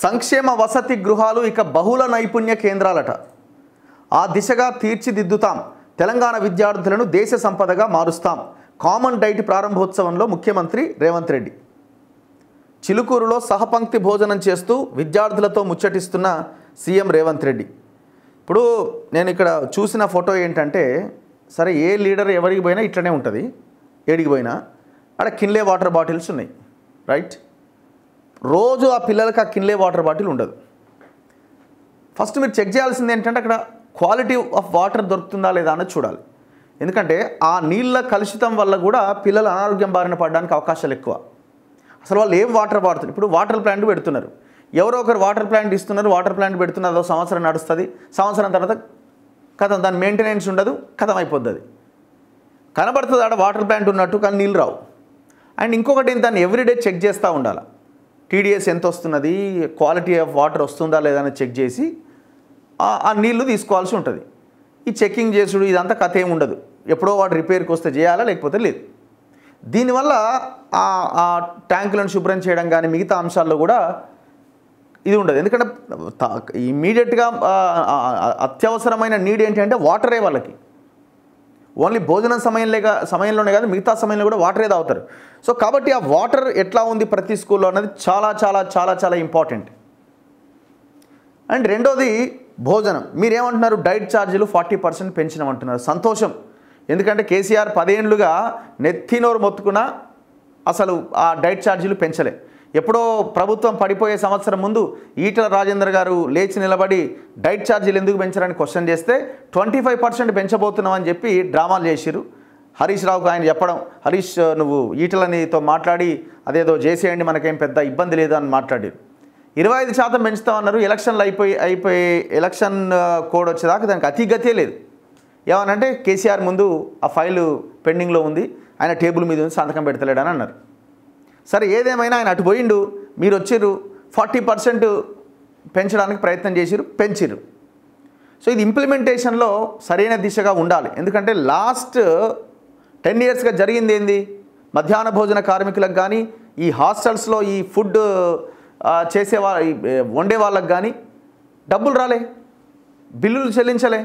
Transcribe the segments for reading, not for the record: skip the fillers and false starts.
సంక్షేమ వసతి గృహాలు ఇక బహుళ నైపుణ్య కేంద్రాలట. ఆ దిశగా తీర్చిదిద్దుతాం. తెలంగాణ విద్యార్థులను దేశ సంపదగా మారుస్తాం. కామన్ డైట్ ప్రారంభోత్సవంలో ముఖ్యమంత్రి రేవంత్ రెడ్డి. చిలుకూరులో సహపంక్తి భోజనం చేస్తూ విద్యార్థులతో ముచ్చటిస్తున్న సీఎం రేవంత్ రెడ్డి. ఇప్పుడు నేను ఇక్కడ చూసిన ఫోటో ఏంటంటే, సరే ఏ లీడర్ ఎవరికి పోయినా ఇట్లనే ఉంటుంది, ఏడికి పోయినా అక్కడ కిన్లే వాటర్ బాటిల్స్ ఉన్నాయి, రైట్. రోజు ఆ పిల్లలకి ఆ కిన్లే వాటర్ బాటిల్ ఉండదు. ఫస్ట్ మీరు చెక్ చేయాల్సింది ఏంటంటే అక్కడ క్వాలిటీ ఆఫ్ వాటర్ దొరుకుతుందా లేదా అన్నది చూడాలి. ఎందుకంటే ఆ నీళ్ళ కలుషితం వల్ల కూడా పిల్లలు అనారోగ్యం బారిన పడడానికి అవకాశాలు ఎక్కువ. అసలు వాళ్ళు ఏం వాటర్ వాడుతున్నారు? ఇప్పుడు వాటర్ ప్లాంట్ పెడుతున్నారు, ఎవరో ఒకరు వాటర్ ప్లాంట్ ఇస్తున్నారు, వాటర్ ప్లాంట్ పెడుతున్నారు, అదో సంవత్సరం నడుస్తుంది, సంవత్సరం తర్వాత కథం, దాని మెయింటెనెన్స్ ఉండదు, కథం అయిపోద్ది. అది కనబడుతుంది ఆడ వాటర్ ప్లాంట్ ఉన్నట్టు, కానీ నీళ్ళు రావు. అండ్ ఇంకొకటి దాన్ని ఎవ్రీడే చెక్ చేస్తూ ఉండాలి. టీడీఎస్ ఎంత వస్తున్నది, క్వాలిటీ ఆఫ్ వాటర్ వస్తుందా లేదా అని చెక్ చేసి ఆ నీళ్లు తీసుకోవాల్సి ఉంటుంది. ఈ చెక్కింగ్ చేసుడు ఇదంతా కథ ఏమి ఉండదు. ఎప్పుడో వాడు రిపేర్కి వస్తే చేయాలా, లేకపోతే లేదు. దీనివల్ల ఆ ట్యాంకులను శుభ్రం చేయడం కానీ మిగతా అంశాల్లో కూడా ఇది ఉండదు. ఎందుకంటే ఇమ్మీడియట్గా అత్యవసరమైన నీడ్ ఏంటంటే వాటరే వాళ్ళకి. ఓన్లీ భోజనం సమయంలోనే కాదు, మిగతా సమయంలో కూడా వాటరే తాగుతారు. సో కాబట్టి ఆ వాటర్ ఎట్లా ఉంది ప్రతి స్కూల్లో అన్నది చాలా చాలా చాలా చాలా ఇంపార్టెంట్. అండ్ రెండోది భోజనం. మీరేమంటున్నారు? డైట్ ఛార్జీలు 40% పెంచినామంటున్నారు. సంతోషం. ఎందుకంటే కేసీఆర్ 10 ఏళ్ళుగా నెత్తినోరు మొత్తుకున్నా అసలు ఆ డైట్ ఛార్జీలు పెంచలే. ఎప్పుడో ప్రభుత్వం పడిపోయే సంవత్సరం ముందు ఈటల రాజేందర్ గారు లేచి నిలబడి డైట్ ఛార్జీలు ఎందుకు పెంచరని క్వశ్చన్ చేస్తే 25% పెంచబోతున్నామని చెప్పి డ్రామాలు చేసిరు. హరీష్ రావుకు ఆయన చెప్పడం, హరీష్ నువ్వు ఈటలనితో మాట్లాడి అదేదో చేసేయండి, మనకేం పెద్ద ఇబ్బంది లేదు అని మాట్లాడారు. 25% పెంచుతామన్నారు. ఎలక్షన్లు అయిపోయి ఎలక్షన్ కోడ్ వచ్చేదాకా దానికి అతిగతే లేదు. ఏమనంటే కేసీఆర్ ముందు ఆ ఫైలు పెండింగ్లో ఉంది, ఆయన టేబుల్ మీద ఉంది, సంతకం పెడతలేడని అన్నారు. సరే ఏదేమైనా ఆయన అటు పోయిండు, మీరు వచ్చిర్రు, 40% పెంచడానికి ప్రయత్నం చేసిరు, పెంచిర్రు. సో ఇది ఇంప్లిమెంటేషన్లో సరైన దిశగా ఉండాలి. ఎందుకంటే లాస్ట్ 10 ఇయర్స్గా జరిగింది ఏంది? మధ్యాహ్న భోజన కార్మికులకు కానీ, ఈ హాస్టల్స్లో ఈ ఫుడ్ వండే వాళ్ళకు కానీ డబ్బులు రాలే, బిల్లులు చెల్లించలే,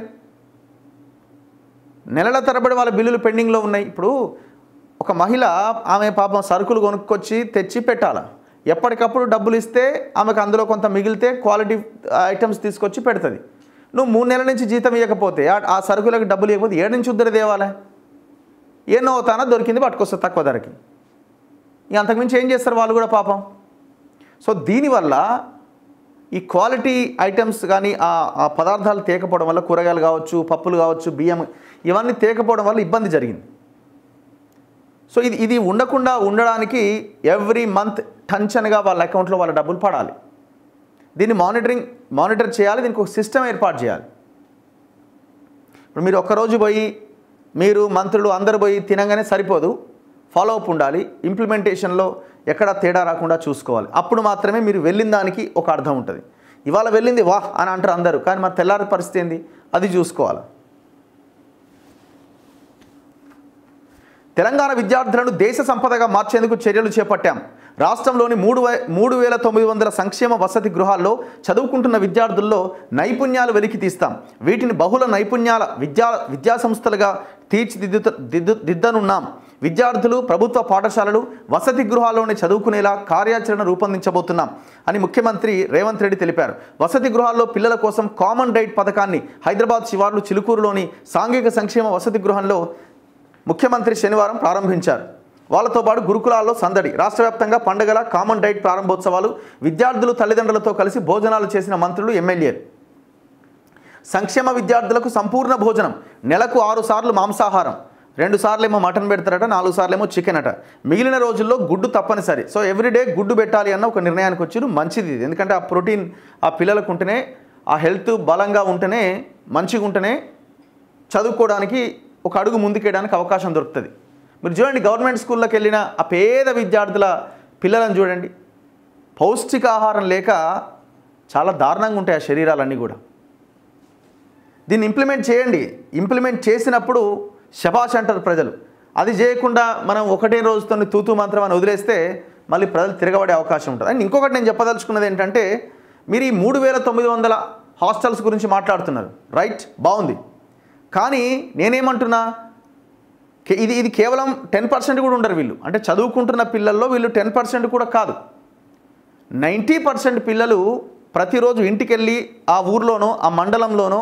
నెలల తరబడి వాళ్ళ బిల్లులు పెండింగ్లో ఉన్నాయి. ఇప్పుడు ఒక మహిళ ఆమె పాపం సరుకులు కొనుక్కొచ్చి తెచ్చి పెట్టాలి, ఎప్పటికప్పుడు డబ్బులు ఇస్తే ఆమెకు అందులో కొంత మిగిలితే క్వాలిటీ ఐటమ్స్ తీసుకొచ్చి పెడుతుంది. నువ్వు 3 నెలల నుంచి జీతం ఇవ్వకపోతే ఆ సరుకులకు డబ్బులు ఇవ్వకపోతే ఏడు నుంచి ఉద్దరు దేవాలే? ఎన్నో అవుతానో దొరికింది పట్టుకొస్తారు తక్కువ ధరకి. ఇక అంతకుమించి ఏం చేస్తారు వాళ్ళు కూడా పాపం. సో దీనివల్ల ఈ క్వాలిటీ ఐటమ్స్ కానీ ఆ పదార్థాలు తేకపోవడం వల్ల, కూరగాయలు కావచ్చు, పప్పులు కావచ్చు, బియ్యం ఇవన్నీ తేకపోవడం వల్ల ఇబ్బంది జరిగింది. సో ఇది ఉండకుండా ఉండడానికి ఎవ్రీ మంత్ టెన్షన్గా వాళ్ళ అకౌంట్లో వాళ్ళ డబ్బులు పడాలి. దీన్ని మానిటర్ చేయాలి, దీనికి ఒక సిస్టమ్ ఏర్పాటు చేయాలి. ఇప్పుడు మీరు ఒక్కరోజు పోయి మీరు మంత్రులు అందరు పోయి తినగానే సరిపోదు, ఫాలోఅప్ ఉండాలి. ఇంప్లిమెంటేషన్లో ఎక్కడ తేడా రాకుండా చూసుకోవాలి. అప్పుడు మాత్రమే మీరు వెళ్ళిన దానికి ఒక అర్థం ఉంటుంది. ఇవాళ వెళ్ళింది వాహ్ అని అంటారు అందరూ, కానీ మరి తెల్లారి పరిస్థితి ఏంది అది చూసుకోవాలి. తెలంగాణ విద్యార్థులను దేశ సంపదగా మార్చేందుకు చర్యలు చేపట్టాం. రాష్ట్రంలోని 3,900 సంక్షేమ వసతి గృహాల్లో చదువుకుంటున్న విద్యార్థుల్లో నైపుణ్యాలు వెలికి తీస్తాం. వీటిని బహుళ నైపుణ్యాల విద్యా సంస్థలుగా తీర్చిదిద్దనున్నాం. విద్యార్థులు ప్రభుత్వ పాఠశాలలు, వసతి గృహాల్లోనే చదువుకునేలా కార్యాచరణ రూపొందించబోతున్నాం అని ముఖ్యమంత్రి రేవంత్ రెడ్డి తెలిపారు. వసతి గృహాల్లో పిల్లల కోసం కామన్ డైట్ పథకాన్ని హైదరాబాద్ శివార్లు చిలుకూరులోని సాంఘిక సంక్షేమ వసతి గృహంలో ముఖ్యమంత్రి శనివారం ప్రారంభించారు. వాళ్ళతో పాటు గురుకులాల్లో సందడి. రాష్ట్ర వ్యాప్తంగా పండుగల కామన్ డైట్ ప్రారంభోత్సవాలు, విద్యార్థులు తల్లిదండ్రులతో కలిసి భోజనాలు చేసిన మంత్రులు, ఎమ్మెల్యేలు. సంక్షేమ విద్యార్థులకు సంపూర్ణ భోజనం. నెలకు 6 సార్లు మాంసాహారం, 2 సార్లేమో మటన్ పెడతారట, 4 సార్లేమో చికెన్ అట. మిగిలిన రోజుల్లో గుడ్డు తప్పనిసరి. సో ఎవ్రీడే గుడ్డు పెట్టాలి అన్న ఒక నిర్ణయానికి వచ్చారు. మంచిది ఇది. ఎందుకంటే ఆ ప్రోటీన్ ఆ పిల్లలకు ఉంటేనే, ఆ హెల్త్ బలంగా ఉంటేనే, మంచిగా ఉంటేనే చదువుకోవడానికి ఒక అడుగు ముందుకేయడానికి అవకాశం దొరుకుతుంది. మీరు చూడండి, గవర్నమెంట్ స్కూల్లోకి వెళ్ళిన ఆ పేద విద్యార్థుల పిల్లలను చూడండి, పౌష్టికాహారం లేక చాలా దారుణంగా ఉంటాయి ఆ శరీరాలన్నీ కూడా. దీన్ని ఇంప్లిమెంట్ చేయండి. ఇంప్లిమెంట్ చేసినప్పుడు శభాష్ అంటారు ప్రజలు. అది చేయకుండా మనం ఒకటే రోజుతో తూతూ మంత్రం అని వదిలేస్తే మళ్ళీ ప్రజలు తిరగబడే అవకాశం ఉంటుంది. అండ్ ఇంకొకటి నేను చెప్పదలుచుకున్నది ఏంటంటే, మీరు ఈ 3900 హాస్టల్స్ గురించి మాట్లాడుతున్నారు, రైట్, బాగుంది. కానీ నేనేమంటున్నా, ఇది కేవలం 10% కూడా ఉండరు వీళ్ళు. అంటే చదువుకుంటున్న పిల్లల్లో వీళ్ళు 10% కూడా కాదు. 90% పిల్లలు ప్రతిరోజు ఇంటికి వెళ్ళి ఆ ఊర్లోనో ఆ మండలంలోనో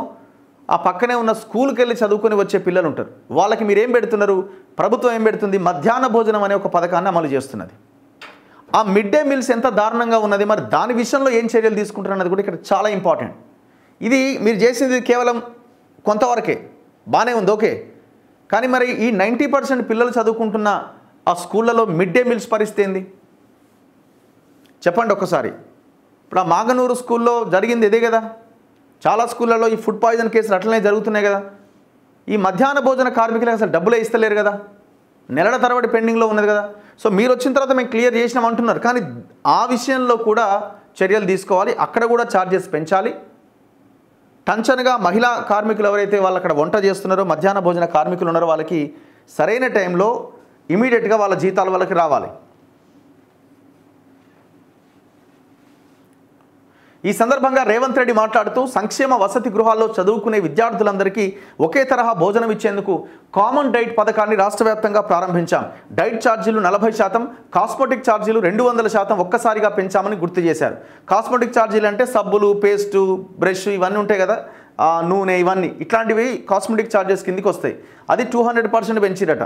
ఆ పక్కనే ఉన్న స్కూల్కి వెళ్ళి చదువుకొని వచ్చే పిల్లలు ఉంటారు. వాళ్ళకి మీరు ఏం పెడుతున్నారు? ప్రభుత్వం ఏం పెడుతుంది? మధ్యాహ్న భోజనం అనే ఒక పథకాన్ని అమలు చేస్తున్నది. ఆ మిడ్ డే మీల్స్ ఎంత దారుణంగా ఉన్నది, మరి దాని విషయంలో ఏం చర్యలు తీసుకుంటారు అన్నది కూడా ఇక్కడ చాలా ఇంపార్టెంట్. ఇది మీరు చేసింది కేవలం కొంతవరకే, బాగానే ఉంది, ఓకే. కానీ మరి ఈ 90% పిల్లలు చదువుకుంటున్న ఆ స్కూళ్ళలో మిడ్ డే మీల్స్ పరిస్థితి ఏంది చెప్పండి ఒక్కసారి. ఇప్పుడు ఆ మాగనూరు స్కూల్లో జరిగింది ఇదే కదా. చాలా స్కూళ్ళలో ఈ ఫుడ్ పాయిజన్ కేసులు అట్లనే జరుగుతున్నాయి కదా. ఈ మధ్యాహ్న భోజన కార్మికులకు అసలు డబ్బులే ఇస్తలేరు కదా, నెలల తరబడి పెండింగ్లో ఉన్నది కదా. సో మీరు వచ్చిన తర్వాత మేము క్లియర్ చేసినాం అంటున్నారు, కానీ ఆ విషయంలో కూడా చర్యలు తీసుకోవాలి. అక్కడ కూడా ఛార్జెస్ పెంచాలి. టంచన్గా మహిళా కార్మికులు ఎవరైతే వాళ్ళు అక్కడ వంట చేస్తున్నారో, మధ్యాహ్న భోజన కార్మికులు ఉన్నారో, వాళ్ళకి సరైన టైంలో ఇమీడియట్గా వాళ్ళ జీతాలు వాళ్ళకి రావాలి. ఈ సందర్భంగా రేవంత్ రెడ్డి మాట్లాడుతూ సంక్షేమ వసతి గృహాల్లో చదువుకునే విద్యార్థులందరికీ ఒకే తరహా భోజనం ఇచ్చేందుకు కామన్ డైట్ పథకాన్ని రాష్ట్ర వ్యాప్తంగా ప్రారంభించాం. డైట్ ఛార్జీలు 40%, కాస్మెటిక్ ఛార్జీలు 200% ఒక్కసారిగా పెంచామని గుర్తు చేశారు. కాస్మెటిక్ ఛార్జీలు అంటే సబ్బులు, పేస్టు, బ్రష్ ఇవన్నీ ఉంటాయి కదా, నూనె, ఇవన్నీ ఇట్లాంటివి కాస్మెటిక్ ఛార్జెస్ కిందికి వస్తాయి. అది 200% పెంచిరట.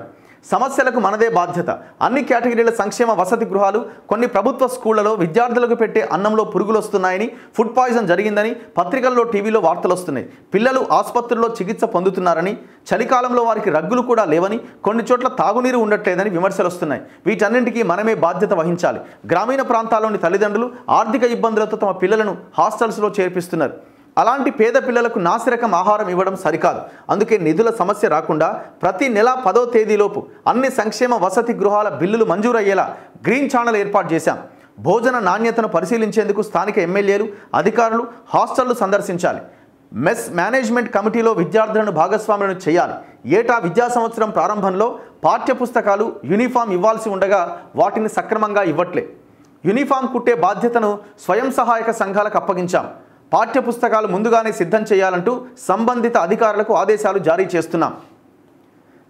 సమస్యలకు మనదే బాధ్యత. అన్ని కేటగిరీల సంక్షేమ వసతి గృహాలు, కొన్ని ప్రభుత్వ స్కూళ్లలో విద్యార్థులకు పెట్టే అన్నంలో పురుగులు వస్తున్నాయని, ఫుడ్ పాయిజన్ జరిగిందని పత్రికల్లో, టీవీలో వార్తలు వస్తున్నాయి. పిల్లలు ఆసుపత్రుల్లో చికిత్స పొందుతున్నారని, చలికాలంలో వారికి రగ్గులు కూడా లేవని, కొన్ని చోట్ల తాగునీరు ఉండట్లేదని విమర్శలు వస్తున్నాయి. వీటన్నింటికీ మనమే బాధ్యత వహించాలి. గ్రామీణ ప్రాంతాల్లోని తల్లిదండ్రులు ఆర్థిక ఇబ్బందులతో తమ పిల్లలను హాస్టల్స్లో చేర్పిస్తున్నారు. అలాంటి పేద పిల్లలకు నాసిరకం ఆహారం ఇవ్వడం సరికాదు. అందుకే నిధుల సమస్య రాకుండా ప్రతి నెల 10వ తేదీలోపు అన్ని సంక్షేమ వసతి గృహాల బిల్లులు మంజూరయ్యేలా గ్రీన్ ఛానల్ ఏర్పాటు చేశాం. భోజన నాణ్యతను పరిశీలించేందుకు స్థానిక ఎమ్మెల్యేలు, అధికారులు హాస్టళ్లు సందర్శించాలి. మెస్ మేనేజ్మెంట్ కమిటీలో విద్యార్థులను భాగస్వాములను చేయాలి. ఏటా విద్యా సంవత్సరం ప్రారంభంలో పాఠ్యపుస్తకాలు, యూనిఫామ్ ఇవ్వాల్సి ఉండగా వాటిని సక్రమంగా ఇవ్వట్లే. యూనిఫామ్ కుట్టే బాధ్యతను స్వయం సహాయక సంఘాలకు అప్పగించాం. పాఠ్యపుస్తకాలు ముందుగానే సిద్ధం చేయాలంటూ సంబంధిత అధికారులకు ఆదేశాలు జారీ చేస్తున్నాం.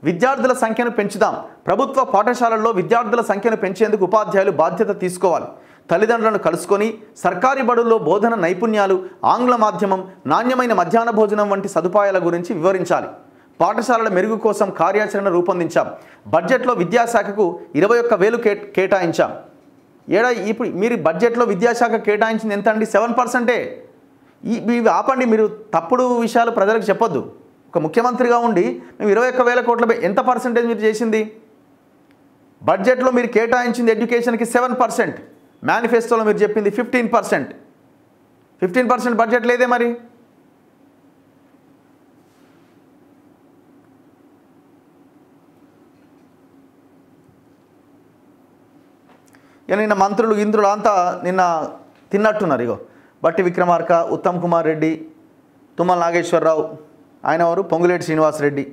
విద్యార్థుల సంఖ్యను పెంచుదాం. ప్రభుత్వ పాఠశాలల్లో విద్యార్థుల సంఖ్యను పెంచేందుకు ఉపాధ్యాయులు బాధ్యత తీసుకోవాలి. తల్లిదండ్రులను కలుసుకొని సర్కారీ బడుల్లో బోధన నైపుణ్యాలు, ఆంగ్ల మాధ్యమం, నాణ్యమైన మధ్యాహ్న భోజనం వంటి సదుపాయాల గురించి వివరించాలి. పాఠశాలల మెరుగు కోసం కార్యాచరణ రూపొందించాం. బడ్జెట్లో విద్యాశాఖకు 21,000 కేటాయించాం. ఇప్పుడు మీరు బడ్జెట్లో విద్యాశాఖ కేటాయించింది ఎంత అండి? 7%. ఇవి ఆపండి, మీరు తప్పుడు విషయాలు ప్రజలకు చెప్పొద్దు. ఒక ముఖ్యమంత్రిగా ఉండి మేము 21,000 కోట్ల ఎంత పర్సెంటేజ్ మీరు చేసింది? బడ్జెట్లో మీరు కేటాయించింది ఎడ్యుకేషన్కి 7%, మేనిఫెస్టోలో మీరు చెప్పింది 15%. 15% బడ్జెట్ లేదే మరి. నిన్న మంత్రులు ఇంద్రులు అంతా నిన్న తిన్నట్టున్నారు. ఇగో బట్టి విక్రమార్క, ఉత్తమ్ కుమార్ రెడ్డి, తుమ్మల నాగేశ్వరరావు, ఆయన వారు పొంగులేటి శ్రీనివాసరెడ్డి,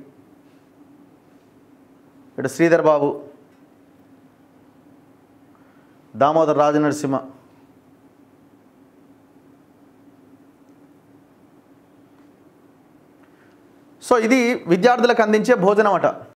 ఇటు శ్రీధర్ బాబు, దామోదర్ రాజనరసింహ. సో ఇది విద్యార్థులకు అందించే భోజనం అట.